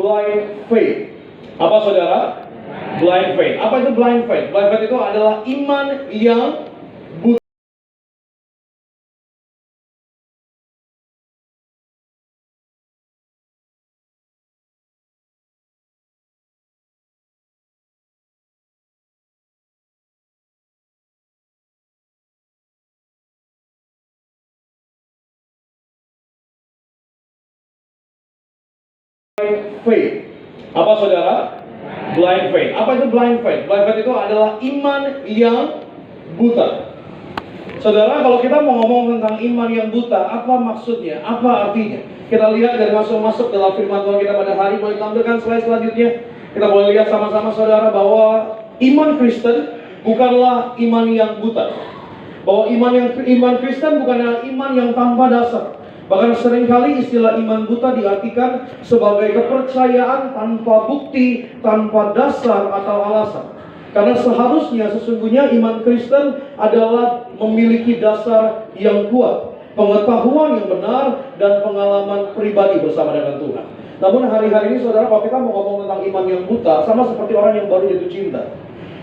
blind faith. Apa saudara? Blind faith. Apa itu blind faith? Blind faith itu adalah iman yang buta. Faith. Apa saudara? Blind faith. Apa itu blind faith? Blind faith itu adalah iman yang buta. Saudara, kalau kita mau ngomong tentang iman yang buta, apa maksudnya? Apa artinya? Kita lihat dari masuk dalam firman Tuhan kita pada hari. Boleh tampilkan slide selanjutnya. Kita boleh lihat sama-sama saudara bahwa iman Kristen bukanlah iman yang buta. Bahwa iman Kristen bukanlah iman yang tanpa dasar. Bahkan seringkali istilah iman buta diartikan sebagai kepercayaan tanpa bukti, tanpa dasar atau alasan. Karena seharusnya sesungguhnya iman Kristen adalah memiliki dasar yang kuat, pengetahuan yang benar, dan pengalaman pribadi bersama dengan Tuhan. Namun hari-hari ini saudara, kalau kita mau ngomong tentang iman yang buta, sama seperti orang yang baru jatuh cinta.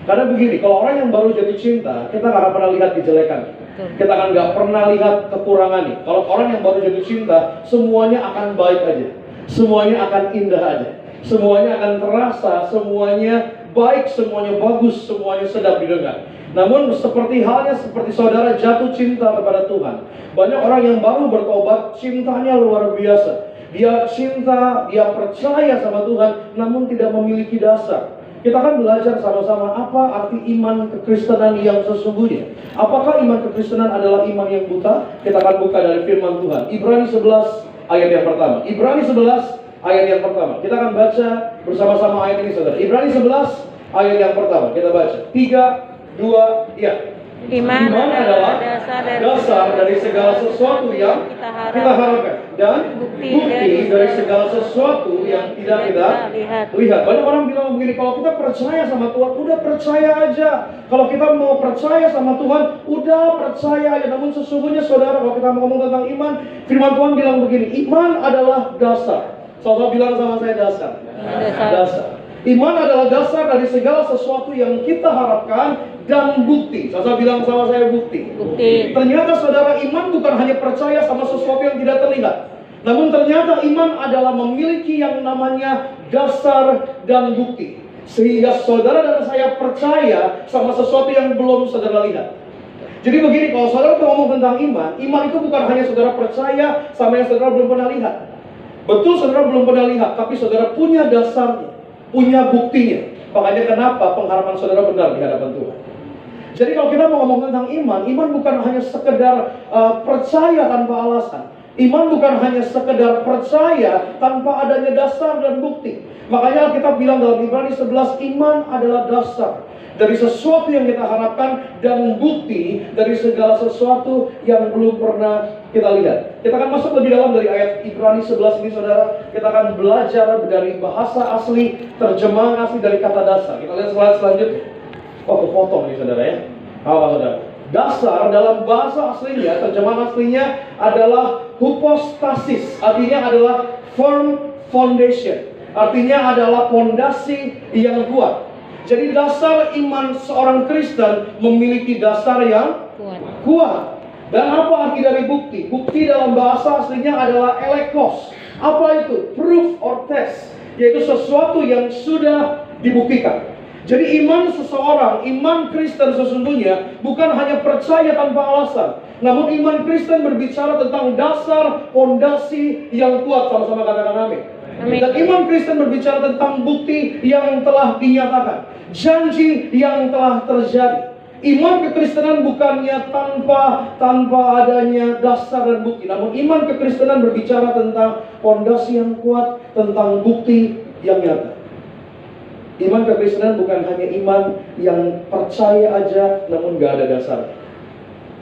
Karena begini, kalau orang yang baru jatuh cinta, kita gak akan pernah lihat kejelekan. Kita akan gak pernah lihat kekurangannya. Kalau orang yang baru jatuh cinta, semuanya akan baik aja. Semuanya akan indah aja. Semuanya akan terasa, semuanya baik, semuanya bagus, semuanya sedap didengar. Namun seperti saudara jatuh cinta kepada Tuhan, banyak orang yang baru bertobat, cintanya luar biasa. Dia cinta, dia percaya sama Tuhan, namun tidak memiliki dasar. Kita akan belajar sama-sama apa arti iman kekristenan yang sesungguhnya. Apakah iman kekristenan adalah iman yang buta? Kita akan buka dari firman Tuhan. Ibrani 11 ayat yang pertama. Ibrani 11 ayat yang pertama. Kita akan baca bersama-sama ayat ini saudara. Ibrani 11 ayat yang pertama. Kita baca. 3, 2, ya. Iman adalah dasar dari segala sesuatu yang kita harapkan, dan bukti dari segala sesuatu yang tidak kita lihat. Banyak orang bilang begini, kalau kita percaya sama Tuhan, udah percaya aja. Kalau kita mau percaya sama Tuhan, udah percaya aja. Namun sesungguhnya saudara, kalau kita mau ngomong tentang iman, firman Tuhan bilang begini, iman adalah dasar. Saudara bilang sama saya dasar. Iman adalah dasar dari segala sesuatu yang kita harapkan dan bukti. Saudara bilang sama saya bukti. Ternyata saudara, iman bukan hanya percaya sama sesuatu yang tidak terlihat. Namun ternyata iman adalah memiliki yang namanya dasar dan bukti. Sehingga saudara dan saya percaya sama sesuatu yang belum saudara lihat. Jadi begini, kalau saudara ngomong tentang iman itu bukan hanya saudara percaya sama yang saudara belum pernah lihat. Betul saudara belum pernah lihat, tapi saudara punya dasarnya, punya buktinya. Makanya kenapa pengharapan saudara benar di hadapan Tuhan. Jadi kalau kita mau ngomong tentang iman bukan hanya sekedar percaya tanpa alasan. Iman bukan hanya sekedar percaya tanpa adanya dasar dan bukti. Makanya kita bilang dalam Ibrani 11, iman adalah dasar dari sesuatu yang kita harapkan dan bukti dari segala sesuatu yang belum pernah kita lihat. Kita akan masuk lebih dalam dari ayat Ibrani 11 ini saudara. Kita akan belajar dari bahasa asli, terjemahan asli dari kata dasar. Kita lihat slide selanjutnya. Oh, kepotong nih saudara ya. Apa saudara? Dasar dalam bahasa aslinya, terjemahan aslinya adalah hypostasis. Artinya adalah firm foundation. Artinya adalah fondasi yang kuat. Jadi dasar iman seorang Kristen memiliki dasar yang kuat. Dan apa arti dari bukti? Bukti dalam bahasa aslinya adalah elekos. Apa itu? Proof or test. Yaitu sesuatu yang sudah dibuktikan. Jadi iman seseorang, iman Kristen sesungguhnya bukan hanya percaya tanpa alasan. Namun iman Kristen berbicara tentang dasar, fondasi yang kuat. Sama-sama katakan amin. Dan iman Kristen berbicara tentang bukti yang telah dinyatakan, janji yang telah terjadi. Iman kekristenan bukannya tanpa adanya dasar dan bukti. Namun iman kekristenan berbicara tentang fondasi yang kuat, tentang bukti yang nyata. Iman kekristenan bukan hanya iman yang percaya aja namun gak ada dasar.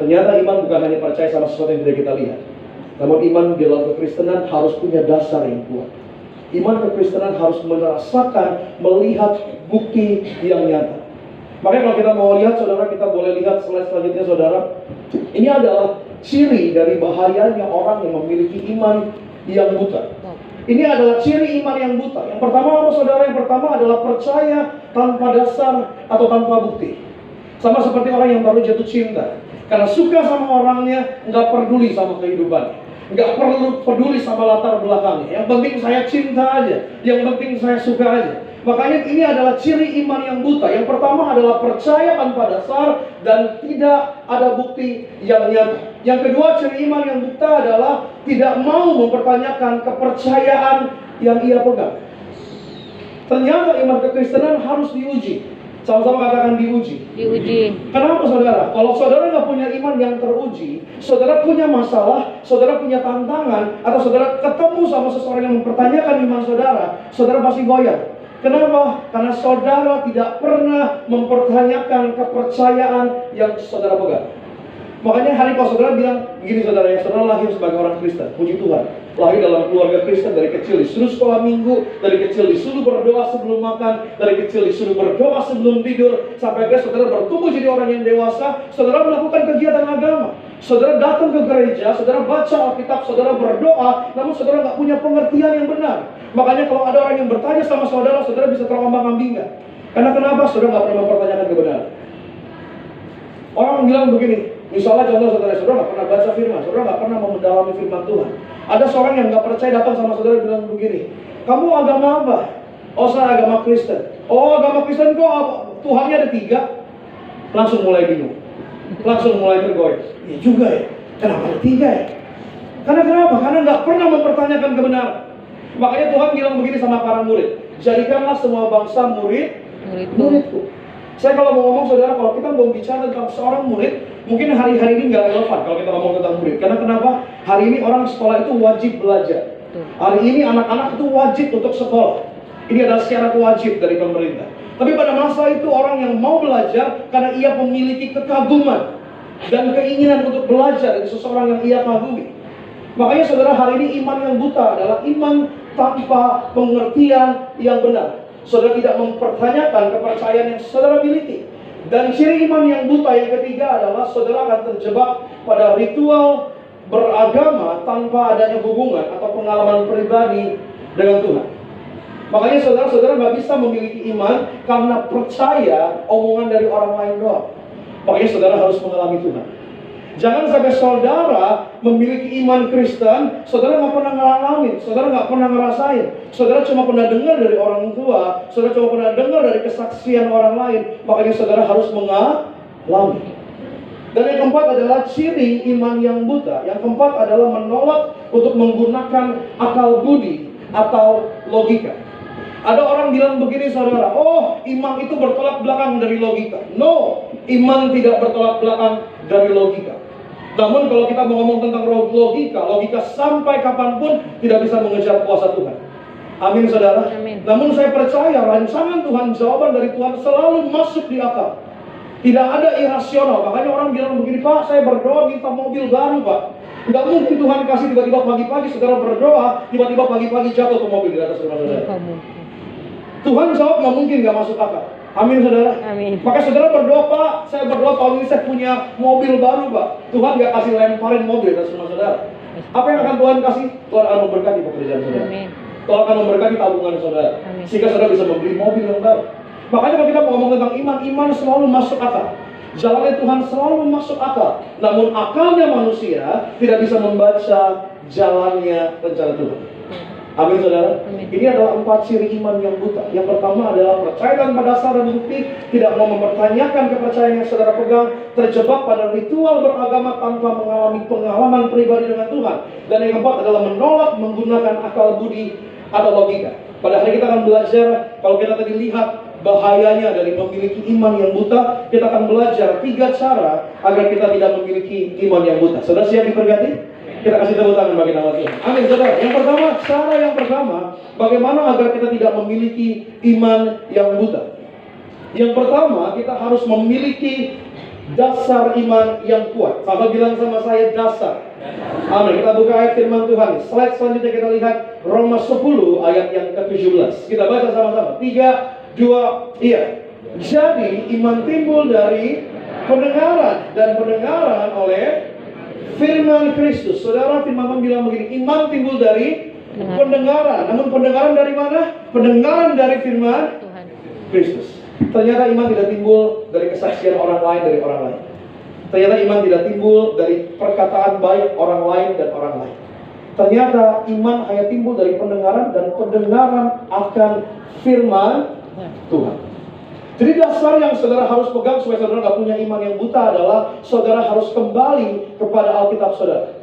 Ternyata iman bukan hanya percaya sama sesuatu yang tidak kita lihat. Namun iman di dalam kekristenan harus punya dasar yang kuat. Iman kekristenan harus merasakan, melihat bukti yang nyata. Makanya kalau kita mau lihat saudara, kita boleh lihat slide selanjutnya saudara. Ini adalah ciri dari bahayanya orang yang memiliki iman yang buta. Ini adalah ciri iman yang buta. Yang pertama apa saudara? Yang pertama adalah percaya tanpa dasar atau tanpa bukti. Sama seperti orang yang baru jatuh cinta. Karena suka sama orangnya, nggak peduli sama kehidupan, nggak perlu peduli sama latar belakangnya. Yang penting saya cinta aja, yang penting saya suka aja. Makanya ini adalah ciri iman yang buta. Yang pertama adalah percaya tanpa dasar dan tidak ada bukti yang nyata. Yang kedua, ciri iman yang buta adalah tidak mau mempertanyakan kepercayaan yang ia pegang. Ternyata iman kekristenan harus diuji. Sama-sama katakan diuji. Diuji. Kenapa saudara? Kalau saudara nggak punya iman yang teruji, saudara punya masalah, saudara punya tantangan, atau saudara ketemu sama seseorang yang mempertanyakan iman saudara, saudara pasti goyah. Kenapa? Karena saudara tidak pernah mempertanyakan kepercayaan yang saudara pegang. Makanya hari kalau saudara bilang begini saudara, ya saudara lahir sebagai orang Kristen, puji Tuhan, lahir dalam keluarga Kristen, dari kecil disuruh sekolah minggu, dari kecil disuruh berdoa sebelum makan, dari kecil disuruh berdoa sebelum tidur, sampai akhirnya saudara bertumbuh jadi orang yang dewasa, saudara melakukan kegiatan agama, saudara datang ke gereja, saudara baca Alkitab, saudara berdoa, namun saudara nggak punya pengertian yang benar. Makanya kalau ada orang yang bertanya sama saudara, saudara bisa terombang-ambingkan. Karena kenapa? Saudara nggak pernah mempertanyakan kebenaran. Orang bilang begini, misalnya contoh saudara nggak pernah baca firman, saudara nggak pernah mendalami firman Tuhan. Ada seorang yang nggak percaya datang sama saudara bilang begini, kamu agama apa? Oh saya agama Kristen. Oh agama Kristen kok Tuhannya ada 3? Langsung mulai bingung, langsung mulai tergoyah. Iya juga ya, kenapa ada 3 ya? Karena kenapa? Karena nggak pernah mempertanyakan kebenaran. Makanya Tuhan bilang begini sama para murid, jadikanlah semua bangsa muridku. Saya kalau mau ngomong saudara, kalau kita mau bicara tentang seorang murid, mungkin hari-hari ini nggak relevan kalau kita ngomong tentang murid. Karena kenapa? Hari ini orang sekolah itu wajib belajar. Hari ini anak-anak itu wajib untuk sekolah. Ini adalah syarat wajib dari pemerintah. Tapi pada masa itu orang yang mau belajar karena ia memiliki kekaguman dan keinginan untuk belajar dari seseorang yang ia kagumi. Makanya saudara, hari ini iman yang buta adalah iman tanpa pengertian yang benar. Saudara tidak mempertanyakan kepercayaan yang saudara miliki. Dan ciri iman yang buta yang ketiga adalah saudara akan terjebak pada ritual beragama tanpa adanya hubungan atau pengalaman pribadi dengan Tuhan. Makanya saudara-saudara nggak bisa memiliki iman karena percaya omongan dari orang lain doang. Makanya saudara harus mengalami Tuhan. Jangan sampai saudara memiliki iman Kristen, saudara nggak pernah ngalamin, saudara nggak pernah ngerasain, saudara cuma pernah dengar dari orang tua, saudara cuma pernah dengar dari kesaksian orang lain. Makanya saudara harus mengalami. Dan yang keempat adalah ciri iman yang buta. Yang keempat adalah menolak untuk menggunakan akal budi atau logika. Ada orang bilang begini saudara, oh iman itu bertolak belakang dari logika. No, iman tidak bertolak belakang dari logika. Namun kalau kita mau ngomong tentang logika sampai kapanpun tidak bisa mengejar kuasa Tuhan. Amin saudara. Amin. Namun saya percaya rancangan Tuhan, jawaban dari Tuhan selalu masuk di akal. Tidak ada irasional. Makanya orang bilang begini, Pak saya berdoa minta mobil baru Pak. Nggak mungkin Tuhan kasih tiba-tiba pagi-pagi saudara berdoa, tiba-tiba pagi-pagi jatuh ke mobil di atas rumah saudara. Tuhan jawab nggak mungkin, nggak masuk akal. Amin saudara. Amin. Maka saudara berdoa, Pak saya berdoa tahun ini saya punya mobil baru Pak. Tuhan nggak kasih lemparin mobil atas rumah saudara. Apa yang akan Tuhan kasih? Tuhan akan memberkati pekerjaan saudara. Amin. Tuhan akan memberkati tabungan saudara. Amin. Sehingga saudara bisa membeli mobil yang baru. Makanya kalau kita mau ngomong tentang iman, iman selalu masuk akal. Jalannya Tuhan selalu masuk akal. Namun akalnya manusia tidak bisa membaca jalannya rencana Tuhan. Amin saudara. Amin. Ini adalah 4 ciri iman yang buta. Yang pertama adalah percaya tanpa dasar dan bukti, tidak mau mempertanyakan kepercayaan yang saudara pegang, terjebak pada ritual beragama tanpa mengalami pengalaman pribadi dengan Tuhan. Dan yang keempat adalah menolak menggunakan akal budi atau logika. Pada hari kita akan belajar, kalau kita tadi lihat bahayanya dari memiliki iman yang buta, kita akan belajar 3 cara agar kita tidak memiliki iman yang buta. Saudara siap diberkati? Kita kasih tepuk tangan bagi nama Tuhan. Amin saudara. Yang pertama, cara yang pertama, bagaimana agar kita tidak memiliki iman yang buta. Yang pertama, kita harus memiliki dasar iman yang kuat. Sahabat bilang sama saya, dasar. Amin. Kita buka ayat firman Tuhan. Slide selanjutnya kita lihat Roma 10 ayat yang ke-17. Kita baca sama-sama. 3, 2, iya. Jadi iman timbul dari pendengaran, dan pendengaran oleh firman Kristus. Saudara, firman Tuhan bilang begini, iman timbul dari Pendengaran. Namun pendengaran dari mana? Pendengaran dari firman Tuhan. Kristus. Ternyata iman tidak timbul dari kesaksian orang lain dari orang lain. Ternyata iman tidak timbul dari perkataan baik orang lain dan orang lain. Ternyata iman hanya timbul dari pendengaran, dan pendengaran akan firman Tuhan. Jadi dasar yang saudara harus pegang supaya saudara nggak punya iman yang buta adalah saudara harus kembali kepada Alkitab saudara.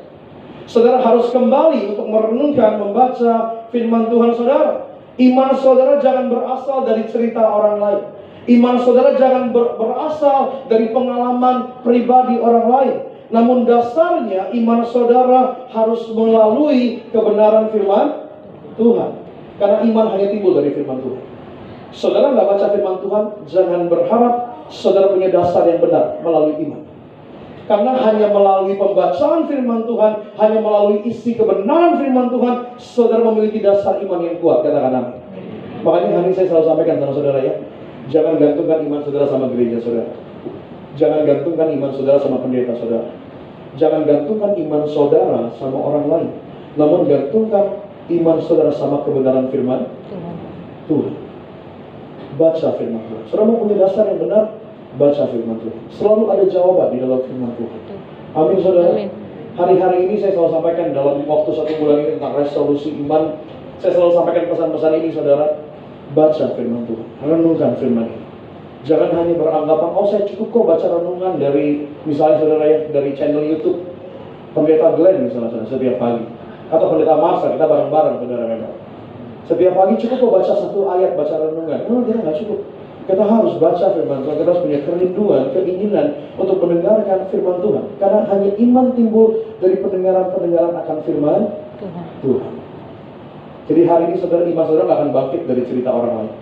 Saudara harus kembali untuk merenungkan, membaca firman Tuhan saudara. Iman saudara jangan berasal dari cerita orang lain. Iman saudara jangan berasal dari pengalaman pribadi orang lain. Namun dasarnya iman saudara harus melalui kebenaran firman Tuhan. Karena iman hanya timbul dari firman Tuhan. Saudara nggak baca firman Tuhan, jangan berharap saudara punya dasar yang benar melalui iman. Karena hanya melalui pembacaan firman Tuhan, hanya melalui isi kebenaran firman Tuhan, saudara memiliki dasar iman yang kuat, katakan amin. Makanya hari ini saya selalu sampaikan sama saudara ya, jangan gantungkan iman saudara sama gereja saudara. Jangan gantungkan iman saudara sama pendeta saudara. Jangan gantungkan iman saudara sama orang lain. Namun gantungkan iman saudara sama kebenaran firman Tuhan. Baca firman Tuhan. Saudara mau punya dasar yang benar, baca firman Tuhan. Selalu ada jawaban di dalam firman Tuhan. Amin saudara. Amin. Hari-hari ini saya selalu sampaikan dalam waktu 1 bulan ini tentang resolusi iman. Saya selalu sampaikan pesan-pesan ini saudara. Baca firman Tuhan. Renungkan firman ini. Jangan hanya beranggapan, oh saya cukup kok baca renungan dari, misalnya saudara ya, dari channel YouTube Pendeta Glenn misalnya saudara, setiap pagi. Atau Pendeta Marsa, kita bareng-bareng saudara memang. Setiap pagi cukup kok baca 1 ayat, baca renungan. Oh kita nggak cukup. Kita harus baca firman Tuhan, kita harus punya kerinduan, keinginan untuk mendengarkan firman Tuhan. Karena hanya iman timbul dari pendengaran-pendengaran akan firman Tuhan. Jadi hari ini saudara, iman saudara nggak akan bangkit dari cerita orang lain.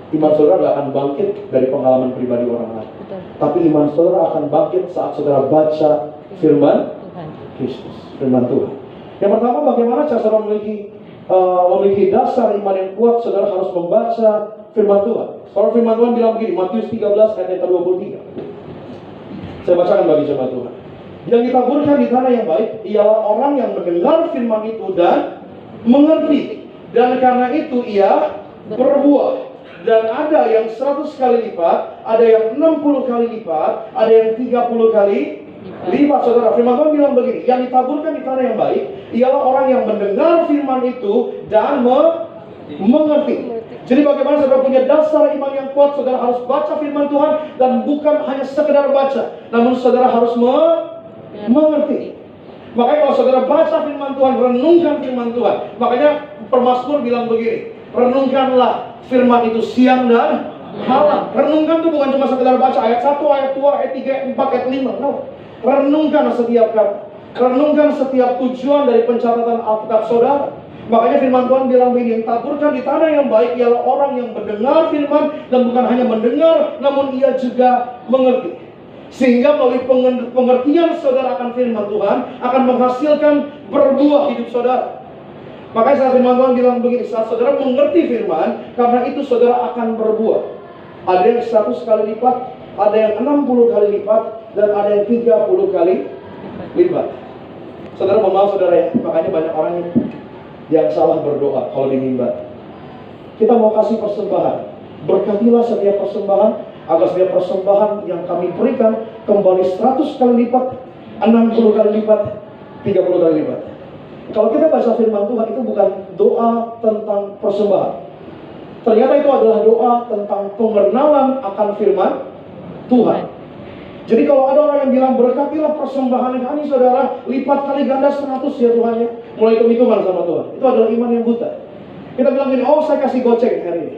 Iman saudara nggak akan bangkit dari pengalaman pribadi orang lain. Tapi iman saudara akan bangkit saat saudara baca firman Kristus, firman Tuhan. Yang pertama, bagaimana cara saudara memiliki dasar iman yang kuat? Saudara harus membaca firman Tuhan. Kalau firman Tuhan bilang begini, Matius 13 ayat yang ke-23. Saya bacakan bagi jemaat Tuhan. Yang ditaburkan di tanah yang baik ialah orang yang mendengar firman itu dan mengerti, dan karena itu ia berbuah. Dan ada yang 100 kali lipat, ada yang 60 kali lipat, ada yang 30 kali lipat. Saudara, firman Tuhan bilang begini, yang ditaburkan di tanah yang baik ialah orang yang mendengar firman itu dan mengerti. Jadi bagaimana saudara punya dasar iman yang kuat? Saudara harus baca firman Tuhan, dan bukan hanya sekedar baca, namun saudara harus mengerti. Makanya kalau saudara baca firman Tuhan, renungkan firman Tuhan. Makanya Pemasmur bilang begini, renungkanlah firman itu siang dan malam. Renungkan itu bukan cuma sekedar baca ayat 1, ayat 2, ayat 3, ayat 4, ayat 5. No. Renungkan setiap kata. Renungkan setiap tujuan dari pencatatan Alkitab saudara. Makanya firman Tuhan bilang begini, yang taburkan di tanah yang baik ialah orang yang mendengar firman, dan bukan hanya mendengar, namun ia juga mengerti. Sehingga melalui pengertian saudara akan firman Tuhan akan menghasilkan berbuah hidup saudara. Makanya saat firman Tuhan bilang begini, saat saudara mengerti firman, karena itu saudara akan berbuah. Ada yang 100 kali lipat, ada yang 60 kali lipat, dan ada yang 30 kali lipat. Saudara mau maaf saudara ya, makanya banyak orang yang salah berdoa kalau di mimbar. Kita mau kasih persembahan, berkatilah setiap persembahan, agar setiap persembahan yang kami berikan kembali 100 kali lipat, 60 kali lipat, 30 kali lipat. Kalau kita baca firman Tuhan, itu bukan doa tentang persembahan. Ternyata itu adalah doa tentang pengenalan akan firman Tuhan. Jadi kalau ada orang yang bilang, berkatilah persembahan kami saudara, lipat kali ganda 100 ya Tuhan ya, mulai hitung-hitungan sama Tuhan. Itu adalah iman yang buta. Kita bilang gini, oh saya kasih goceng hari ini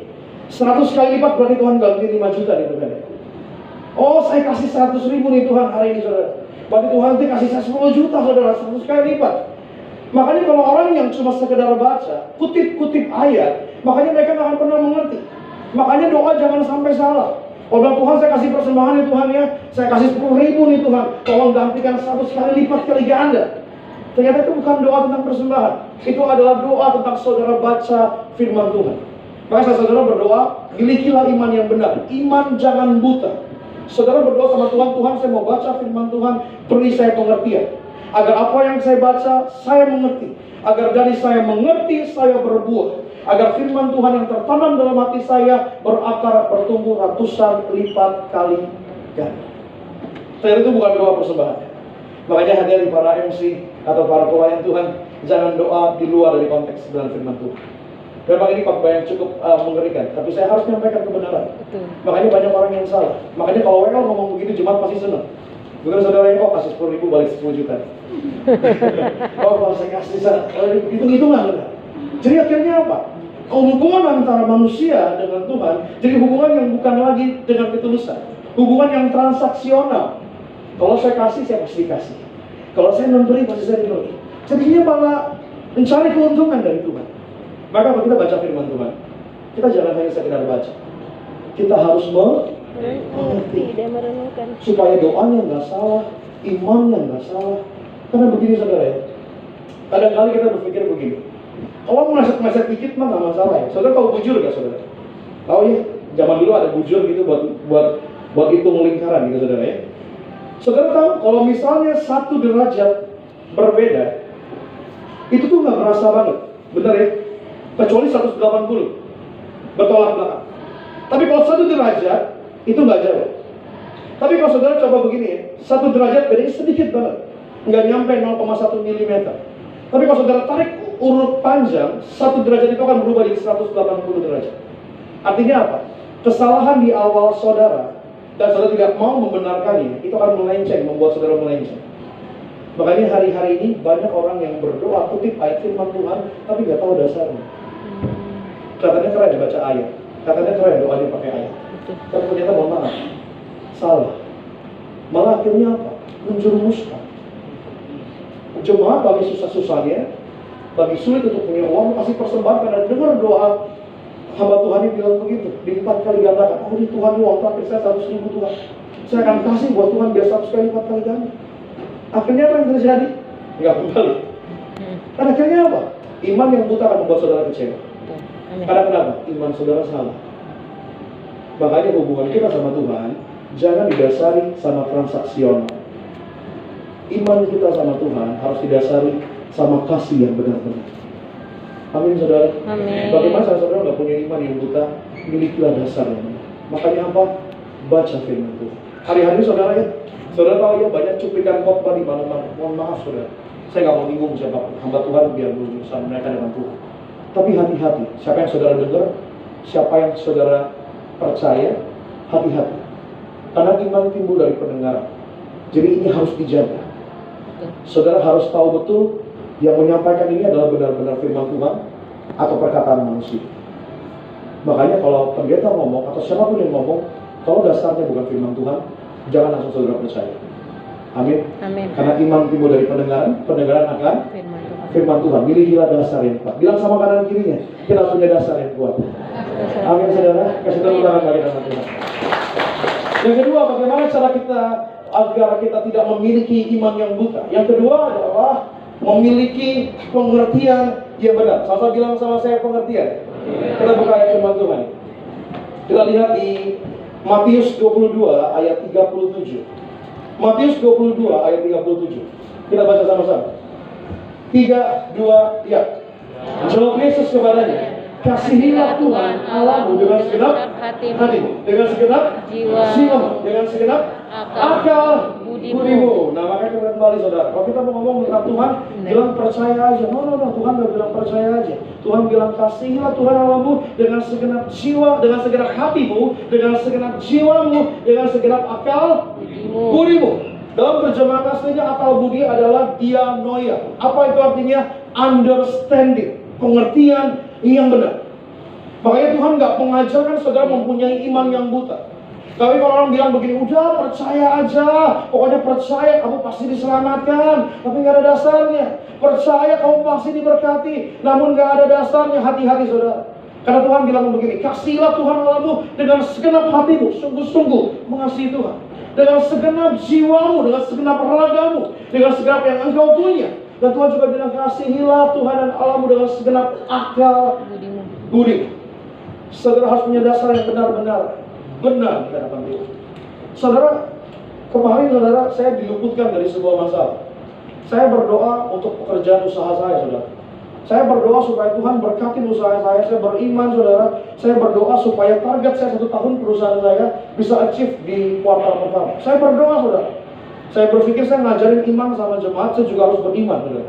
100 kali lipat, berarti Tuhan ganti 5 juta nih Tuhan. Oh saya kasih 100 ribu nih Tuhan hari ini saudara, berarti Tuhan nanti kasih saya 10 juta saudara, 100 kali lipat. Makanya kalau orang yang cuma sekedar baca, kutip-kutip ayat, makanya mereka gak akan pernah mengerti. Makanya doa jangan sampai salah. Kalau bilang, Tuhan saya kasih persembahan ya Tuhan ya, saya kasih 10 ribu nih Tuhan, tolong gantikan 100 kali lipat kali ganda. Ternyata itu bukan doa tentang persembahan. Itu adalah doa tentang saudara baca firman Tuhan. Maka saudara berdoa, milikilah iman yang benar. Iman jangan buta. Saudara berdoa sama Tuhan, Tuhan saya mau baca firman Tuhan, beri saya pengertian. Agar apa yang saya baca, saya mengerti. Agar dari saya mengerti, saya berbuah. Agar firman Tuhan yang tertanam dalam hati saya berakar, bertumbuh ratusan lipat kali ganda. Saya itu bukan doa persembahan. Makanya hadirin para MC atau para pelayan Tuhan, jangan doa di luar dari konteks kebenaran firman Tuhan. Memang ini khotbah yang cukup mengerikan, tapi saya harus menyampaikan kebenaran. Betul. Makanya banyak orang yang salah. Makanya kalau WL ngomong begitu, jemaat pasti senang. Bukan saudara yang kasih 10.000 balik 10 juta. Kalau saya kasih sana, hitung-hitungan. Jadi akhirnya apa? Hubungan antara manusia dengan Tuhan jadi hubungan yang bukan lagi dengan ketulusan, hubungan yang transaksional. Kalau saya kasih, saya pasti kasih. Kalau saya memberi, pasti saya diberi. Jadinya malah mencari keuntungan dari Tuhan. Maka kalau kita baca firman Tuhan, kita jangan hanya sekedar baca. Kita harus mengerti dan merenungkan supaya doanya nggak salah, imannya nggak salah. Karena begini saudara ya, kadang-kali kita berpikir begini, kalau meleset-meleset dikit mah nggak masalah ya. Saudara tahu bujur nggak saudara? Tahu ya, zaman dulu ada bujur gitu buat hitung lingkaran gitu saudara ya. Saudara tahu kalau misalnya 1 derajat berbeda, itu tuh nggak berasa banget, benar ya? Kecuali 180 bertolak belakang. Tapi kalau 1 derajat itu nggak jauh. Tapi kalau saudara coba begini ya, 1 derajat bedanya sedikit banget, nggak nyampe 0,1 mm. Tapi kalau saudara tarik urut panjang, 1 derajat itu akan berubah jadi 180 derajat. Artinya apa? Kesalahan di awal saudara dan saudara tidak mau membenarkannya, itu akan melenceng, membuat saudara melenceng. Makanya hari-hari ini banyak orang yang berdoa kutip ayat firman Tuhan, tapi nggak tahu dasarnya. Katanya keren baca ayat, katanya keren doanya pakai ayat. Tapi ternyata mohon maaf, salah. Malah akhirnya apa? Menjerumuskan. Jemaat bagi susah-susahnya, bagi sulit untuk punya uang, kasih persembahan karena dengar doa hamba Tuhan yang bilang begitu, dilipat kali gandakan. Oh ini Tuhan uang terakhir saya 100.000 Tuhan, saya akan kasih buat Tuhan biar 100 kali lipat kali ganda. Akhirnya apa yang terjadi? Nggak kembali. Dan akhirnya apa? Iman yang buta akan membuat saudara kecewa. Karena kenapa? Iman saudara salah. Makanya hubungan kita sama Tuhan jangan didasari sama transaksional. Iman kita sama Tuhan harus didasari sama kasih yang benar-benar. Amin saudara. Amin. Bagaimana saudara nggak punya iman yang buta? Milikilah dasar yang benar. Makanya apa? Baca firman Tuhan. Hari-hari saudara ya, saudara tahu ya banyak cuplikan khotbah di mana-mana. Mohon maaf saudara, saya nggak mau bingung siapa hamba Tuhan biar berurusan mereka dengan Tuhan. Tapi hati-hati, siapa yang saudara dengar, siapa yang saudara percaya, hati-hati. Karena iman timbul dari pendengaran. Jadi ini harus dijaga. Saudara harus tahu betul yang menyampaikan ini adalah benar-benar firman Tuhan atau perkataan manusia. Makanya kalau pendeta ngomong atau siapapun yang ngomong, kalau dasarnya bukan firman Tuhan, jangan langsung saudara percaya. Amin. Amin. Karena iman timbul dari pendengaran, pendengaran akan firman Tuhan. Milikilah dasar yang kuat. Bilang sama kanan kirinya, kita punya dasar yang kuat. Amin saudara. Kasih tepuk tangan bagi nama Tuhan. Yang kedua, bagaimana cara kita agar kita tidak memiliki iman yang buta? Yang kedua adalah memiliki pengertian yang benar. Sama-sama bilang sama saya pengertian. Kita buka ayat firman Tuhan. Kita lihat di Matius 22 ayat 37. Matius 22 ayat 37. Kita baca sama-sama. 3, 2, ya. Jawab Yesus kepadanya, kasihilah Tuhan Allahmu dengan segenap hatimu, dengan segenap jiwamu, dengan segenap akal budimu. Nah makanya kita kembali saudara, kalau kita mau ngomong tentang Tuhan, bilang percaya aja. No, Tuhan gak bilang percaya aja. Tuhan bilang kasihilah Tuhan Allahmu dengan segenap jiwa, dengan segenap hatimu, dengan segenap jiwamu, dengan segenap akal budimu. Dalam terjemahan aslinya akal budi adalah dianoia. Apa itu artinya? Understanding, pengertian yang benar. Makanya Tuhan nggak mengajarkan saudara mempunyai iman yang buta. Tapi kalau orang bilang begini, udah percaya aja, pokoknya percaya kamu pasti diselamatkan, tapi nggak ada dasarnya. Percaya kamu pasti diberkati, namun nggak ada dasarnya. Hati-hati saudara. Karena Tuhan bilang begini, kasihilah Tuhan Allahmu dengan segenap hatimu, sungguh-sungguh mengasihi Tuhan. Dengan segenap jiwamu, dengan segenap ragamu, dengan segenap yang engkau punya. Dan Tuhan juga bilang kasihilah Tuhan dan Allahmu dengan segenap akal budi. Saudara harus punya dasar yang benar-benar benar di hadapan Tuhan. Saudara, kemarin saudara saya diluputkan dari sebuah masalah. Saya berdoa untuk pekerjaan usaha saya, saudara. Saya berdoa supaya Tuhan berkati usaha saya beriman saudara. Saya berdoa supaya target saya 1 tahun perusahaan saya bisa achieve di kuartal pertama. Saya berdoa saudara. Saya berpikir saya ngajarin iman sama jemaat, saya juga harus beriman saudara.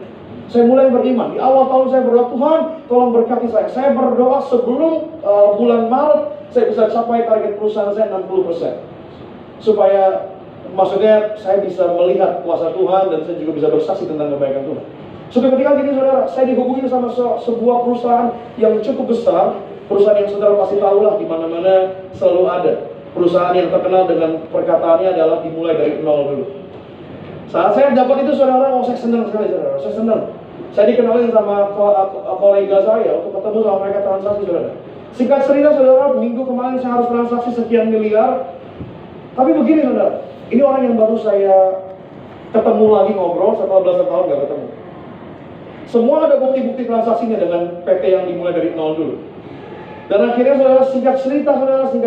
Saya mulai beriman. Di awal tahun saya berdoa, Tuhan tolong berkati saya. Saya berdoa sebelum bulan Maret saya bisa capai target perusahaan saya 60%. Supaya maksudnya saya bisa melihat kuasa Tuhan dan saya juga bisa bersaksi tentang kebaikan Tuhan. Sudah ketika gini saudara, saya dihubungi sama sebuah perusahaan yang cukup besar, perusahaan yang saudara pasti tahu lah di mana-mana selalu ada. Perusahaan yang terkenal dengan perkataannya adalah dimulai dari nol dulu. Saat saya dapat itu saudara, saya senang sekali saudara, saya senang. Saya dikenalin sama kolega saya untuk ketemu sama mereka transaksi saudara. Singkat cerita saudara, minggu kemarin saya harus transaksi sekian miliar. Tapi begini saudara, ini orang yang baru saya ketemu lagi ngobrol setelah belasan tahun gak ketemu. Semua ada bukti-bukti transaksinya dengan PT yang dimulai dari nol dulu. Dan akhirnya saudara, singkat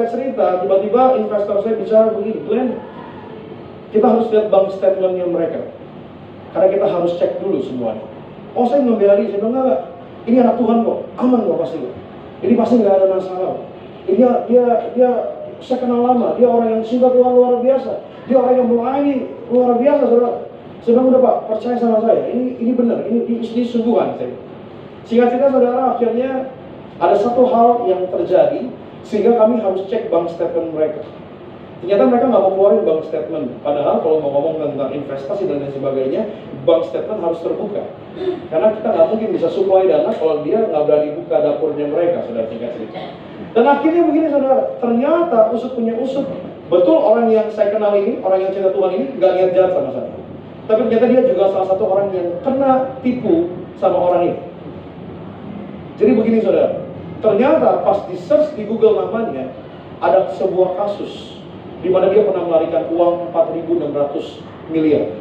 cerita, tiba-tiba investor saya bicara begini, Glenn, kita harus lihat bank statementnya mereka. Karena kita harus cek dulu semuanya. Oh saya membela diri, saya bilang enggak, ini anak Tuhan kok, aman kok pasti kok. Ini pasti nggak ada masalah. Ini dia saya kenal lama, dia orang yang cinta Tuhan luar biasa. Dia orang yang melayani luar biasa saudara. Saya bilang udah Pak, percaya sama saya, ini benar, ini sungguhan saya. Singkat cerita saudara, akhirnya ada satu hal yang terjadi sehingga kami harus cek bank statement mereka. Ternyata mereka nggak mau keluarin bank statement. Padahal kalau mau ngomong tentang investasi dan lain sebagainya, bank statement harus terbuka. Karena kita nggak mungkin bisa supply dana kalau dia nggak berani buka dapurnya mereka, saudara, singkat cerita. Dan akhirnya begini saudara, ternyata usut punya usut. Betul orang yang saya kenal ini, orang yang cinta Tuhan ini nggak niat jahat sama saya. Tapi ternyata dia juga salah satu orang yang kena tipu sama orang ini. Jadi begini saudara, ternyata pas di search di Google namanya, ada sebuah kasus di mana dia pernah melarikan uang 4.600 miliar,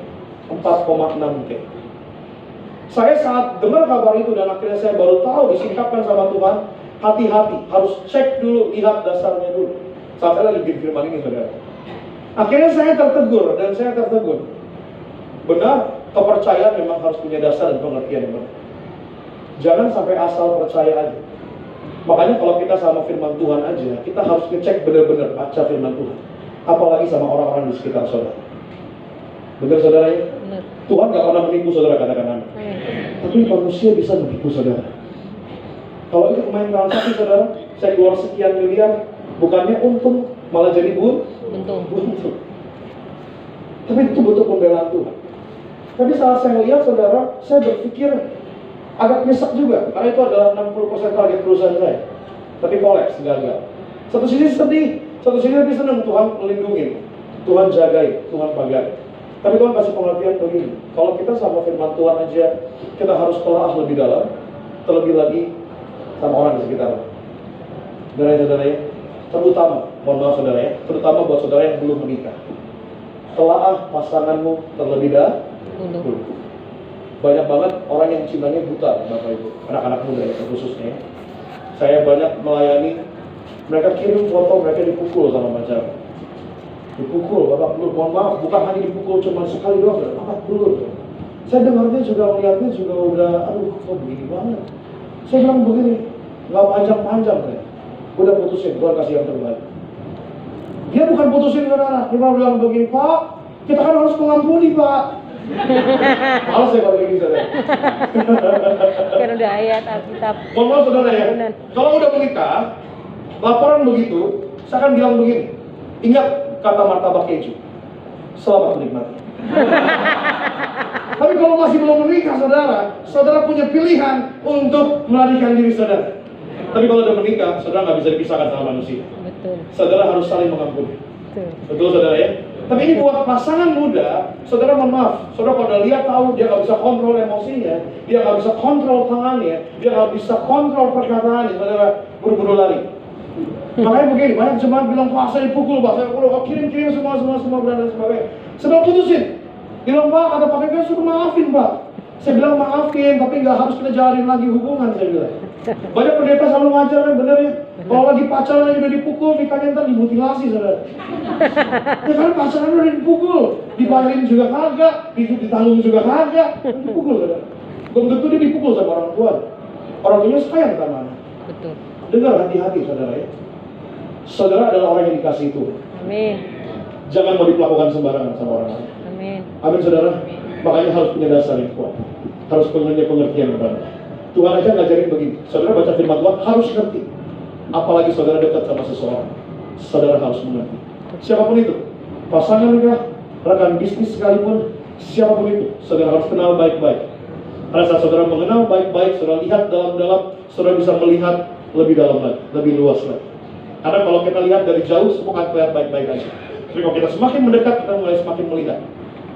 4,6 T. Saya saat dengar kabar itu dan akhirnya saya baru tahu disingkapkan sama Tuhan, hati-hati, harus cek dulu, lihat dasarnya dulu. Saat saya lagi bikin firman ini saudara, akhirnya saya tertegur. Benar, kepercayaan memang harus punya dasar dan pengertian yang benar. Jangan sampai asal percaya aja. Makanya kalau kita sama firman Tuhan aja, kita harus ngecek benar-benar baca firman Tuhan. Apalagi sama orang-orang di sekitar saudara. Benar saudara ya? Benar. Tuhan gak pernah menipu saudara, katakan amin. Tapi manusia bisa menipu saudara. Kalau itu pemain transaksi saudara, saya keluar sekian miliar, bukannya untung, malah jadi buntung. Tapi itu butuh pembelaan Tuhan. Tapi saat saya lihat saudara, saya berpikir agak nyesek juga, karena itu adalah 60% target perusahaan saya. Tapi kolaps, gagal. Satu sisi sedih, satu sisi lebih senang. Tuhan melindungi, Tuhan jagai, Tuhan pagai. Tapi Tuhan kasih pengertian begini, kalau kita sama firman Tuhan aja, kita harus telaah lebih dalam, terlebih lagi sama orang di sekitar. Saudara-saudara ya, terutama, mohon maaf saudara ya, terutama buat saudara yang belum menikah. Telaah pasanganmu terlebih dahulu. Banyak banget orang yang cintanya buta, Bapak Ibu, anak-anak muda ya, khususnya. Saya banyak melayani, mereka kirim foto mereka dipukul sama pacar. Dipukul, babak belur, mohon maaf, bukan hanya dipukul cuma sekali doang, babak belur. Saya dengarnya juga, melihatnya juga udah, aduh kok begini banget. Saya bilang begini, nggak panjang-panjang ya. Udah putusin, Tuhan kasih yang terbaik. Dia bukan putusin saudara, dia malah bilang begini, Pak, kita kan harus mengampuni Pak. Males ya kalau begini saudara. Kan udah ayat Alkitab. Mohon maaf saudara ya, kalau udah menikah, laporan begitu, saya akan bilang begini, ingat kata martabak keju, selamat menikmati. Tapi kalau masih belum menikah saudara punya pilihan untuk melarikan diri saudara. Tapi kalau udah menikah, saudara nggak bisa dipisahkan sama manusia. Betul. Saudara harus saling mengampuni. Betul saudara ya. Tapi ini buat pasangan muda, saudara mohon maaf, saudara kalau udah lihat tahu dia nggak bisa kontrol emosinya, dia nggak bisa kontrol tangannya, dia nggak bisa kontrol perkataannya, saudara buru-buru lari. Makanya begini, banyak jemaat bilang, Pak saya dipukul, Pak saya dipukul, kirim semua dan sebagainya. Saya putusin, bilang Pak, kata Pak Kevin suruh maafin Pak. Saya bilang maafin, tapi nggak harus kita jalin lagi hubungan, saya bilang. Banyak pendeta selalu ngajar kan, bener ya. Kalau lagi pacaran udah dipukul, nikahnya ntar dimutilasi, saudara. Ya kan pacaran udah dipukul, dibayarin juga kagak, ditanggung juga kagak, dipukul, saudara. Belum tentu dia dipukul sama orang tua. Orang tuanya sayang sama anak. Betul. Dengar hati-hati saudara ya. Saudara adalah orang yang dikasih Tuhan. Amin. Jangan mau diperlakukan sembarangan sama orang lain. Amin. Amin saudara. Makanya harus punya dasar yang kuat. Harus punya pengertian yang benar. Tuhan aja ngajarin begini. Saudara baca firman Tuhan harus ngerti. Apalagi saudara dekat sama seseorang. Saudara harus mengerti. Siapapun itu. Pasangan kah, rekan bisnis sekalipun, siapapun itu, saudara harus kenal baik-baik. Pada saat saudara mengenal baik-baik, saudara lihat dalam-dalam, saudara bisa melihat lebih dalam lagi, lebih luas lagi. Karena kalau kita lihat dari jauh, semua akan terlihat baik-baik aja. Tapi kalau kita semakin mendekat, kita mulai semakin melihat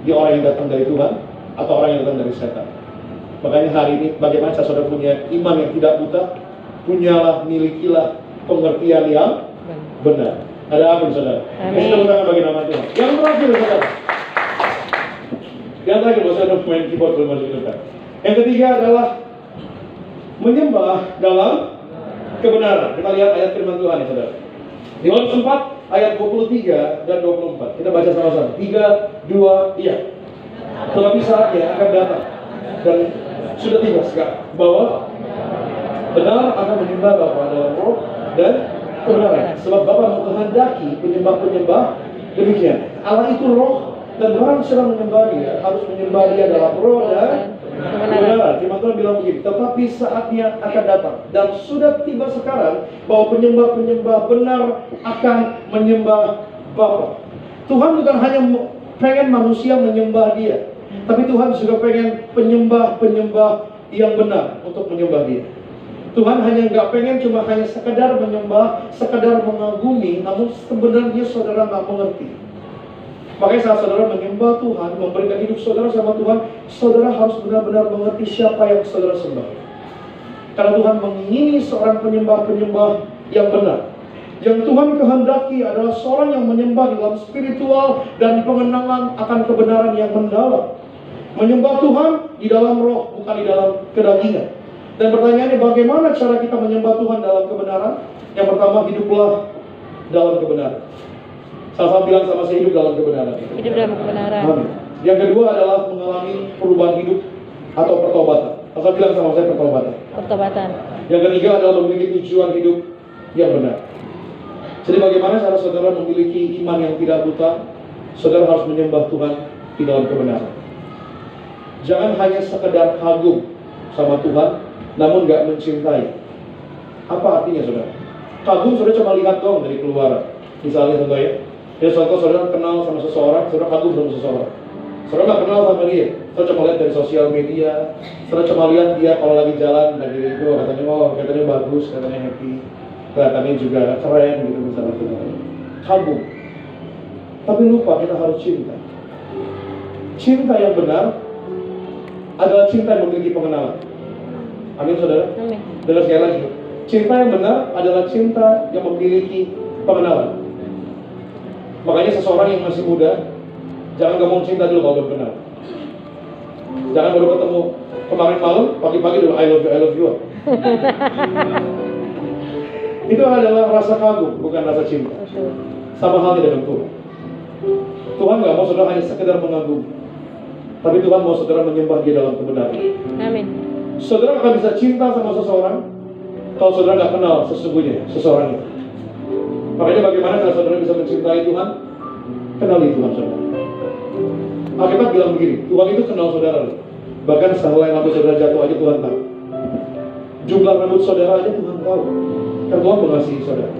dia orang yang datang dari Tuhan atau orang yang datang dari setan. Makanya hari ini, bagaimana saudara punya iman yang tidak buta, punyalah, milikilah pengertian yang benar. Ada amin saudara. Amin. Kita tangan bagi nama Tuhan. Yang terakhir saudara. Yang terakhir, saudara main keyboard belum masuk depan. Yang ketiga adalah menyembah dalam kebenaran. Kita lihat ayat firman Tuhan ya saudara. Di Yohanes 4 ayat 23 dan 24. Kita baca sama-sama. 3, 2, iya. Tetapi saatnya akan datang dan sudah tiba sekarang bahwa benar akan menyembah Bapa dalam roh dan kebenaran. Sebab Bapa menghendaki penyembah-penyembah demikian. Allah itu roh dan orang sedang menyembah dia harus menyembah dia dalam roh dan kebenaran. Firman Tuhan bilang begini, tetapi saatnya akan datang dan sudah tiba sekarang bahwa penyembah-penyembah benar akan menyembah Bapa. Tuhan bukan hanya pengen manusia menyembah dia, tapi Tuhan juga pengen penyembah-penyembah yang benar untuk menyembah dia. Tuhan hanya nggak pengen cuma hanya sekedar menyembah, sekedar mengagumi, namun sebenarnya saudara nggak mengerti. Makanya saat saudara menyembah Tuhan, memberikan hidup saudara sama Tuhan, saudara harus benar-benar mengerti siapa yang saudara sembah. Karena Tuhan mengingini seorang penyembah-penyembah yang benar. Yang Tuhan kehendaki adalah seorang yang menyembah dalam spiritual dan pengenalan akan kebenaran yang mendalam. Menyembah Tuhan di dalam roh, bukan di dalam kedagingan. Dan pertanyaannya, bagaimana cara kita menyembah Tuhan dalam kebenaran? Yang pertama, hiduplah dalam kebenaran. Sama-sama bilang sama saya, hidup dalam kebenaran. Hidup dalam kebenaran. Amin. Yang kedua adalah mengalami perubahan hidup atau pertobatan. Sama-sama bilang sama saya, pertobatan. Pertobatan. Yang ketiga adalah memiliki tujuan hidup yang benar. Jadi bagaimana cara saudara memiliki iman yang tidak buta? Saudara harus menyembah Tuhan di dalam kebenaran. Jangan hanya sekedar kagum sama Tuhan, namun gak mencintai. Apa artinya saudara? Kagum saudara cuma lihat doang dari keluar. Misalnya contoh ya contoh saudara kenal sama seseorang, saudara kagum sama seseorang. Saudara gak kenal sama dia, saudara cuma lihat dari sosial media, saudara cuma lihat dia kalau lagi jalan dari itu katanya katanya bagus, katanya happy, kelihatannya juga keren gitu misalnya. Kagum. Tapi lupa kita harus cinta. Cinta yang benar adalah cinta yang memiliki pengenalan. Amin saudara? Amin. Dengar sekali lagi. Cinta yang benar adalah cinta yang memiliki pengenalan. Makanya seseorang yang masih muda, jangan ngomong cinta dulu kalau belum kenal. Jangan baru ketemu kemarin malam, pagi-pagi dulu I love you. Itu adalah rasa kagum, bukan rasa cinta. Sama halnya dengan Tuhan. Tuhan gak mau saudara hanya sekedar mengagumi, tapi Tuhan mau saudara menyembah dia dalam kebenaran. Amin. Saudara akan bisa cinta sama seseorang kalau saudara nggak kenal sesungguhnya seseorang itu. Makanya bagaimana kalau saudara bisa mencintai Tuhan? Kenali Tuhan saudara. Alkitab bilang begini, Tuhan itu kenal saudara. Bahkan sehelai rambut saudara jatuh aja Tuhan tahu. Jumlah rambut saudara aja Tuhan tahu. Karena Tuhan mengasihi saudara.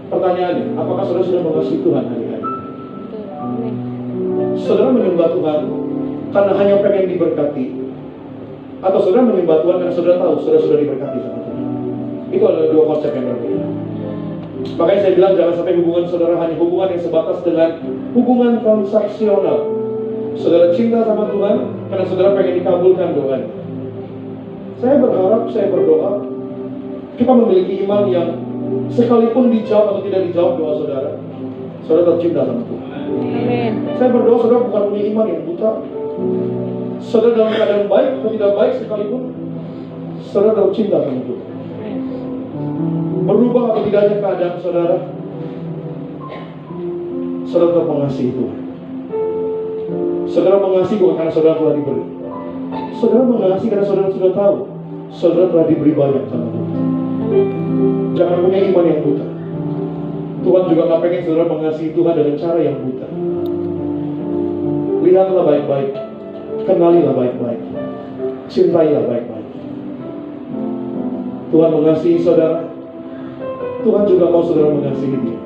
Pertanyaannya, apakah saudara sudah mengasihi Tuhan hari-hari? Saudara menyembah Tuhan karena hanya pengen diberkati, atau saudara menyembah Tuhan karena saudara tahu saudara sudah diberkati sama Tuhan? Itu adalah dua konsep yang berbeda. Makanya saya bilang jangan sampai hubungan saudara hanya hubungan yang sebatas dengan hubungan transaksional. Saudara cinta sama Tuhan karena saudara pengen dikabulkan doanya. Saya berharap, saya berdoa kita memiliki iman yang sekalipun dijawab atau tidak dijawab doa saudara, saudara tetap cinta sama Tuhan. Amin. Saya berdoa saudara bukan punya iman yang buta. Saudara dalam keadaan baik atau tidak baik sekalipun, saudara tetap cinta sama Tuhan. Berubah atau tidaknya keadaan saudara, saudara tetap mengasihi Tuhan. Saudara mengasihi bukan karena saudara telah diberi, Saudara mengasihi karena saudara sudah tahu saudara telah diberi banyak sama Tuhan. Jangan punya iman yang buta. Tuhan juga gak pengen saudara mengasihi Tuhan dengan cara yang buta. Lihatlah baik-baik, kenalilah baik-baik, cintailah baik-baik. Tuhan mengasihi saudara, Tuhan juga mau saudara mengasihi Dia.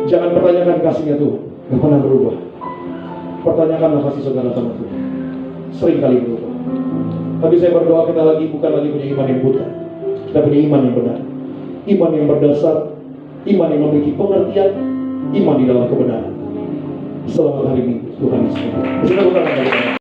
Jangan pertanyakan kasihnya Tuhan, gak pernah berubah. Pertanyakanlah kasih saudara sama Tuhan, sering kali berubah. Tapi saya berdoa kita bukan lagi punya iman yang buta, kita punya iman yang benar, iman yang berdasar, iman yang memiliki pengertian, iman di dalam kebenaran. Selamat hari Minggu, Tuhan Yesus.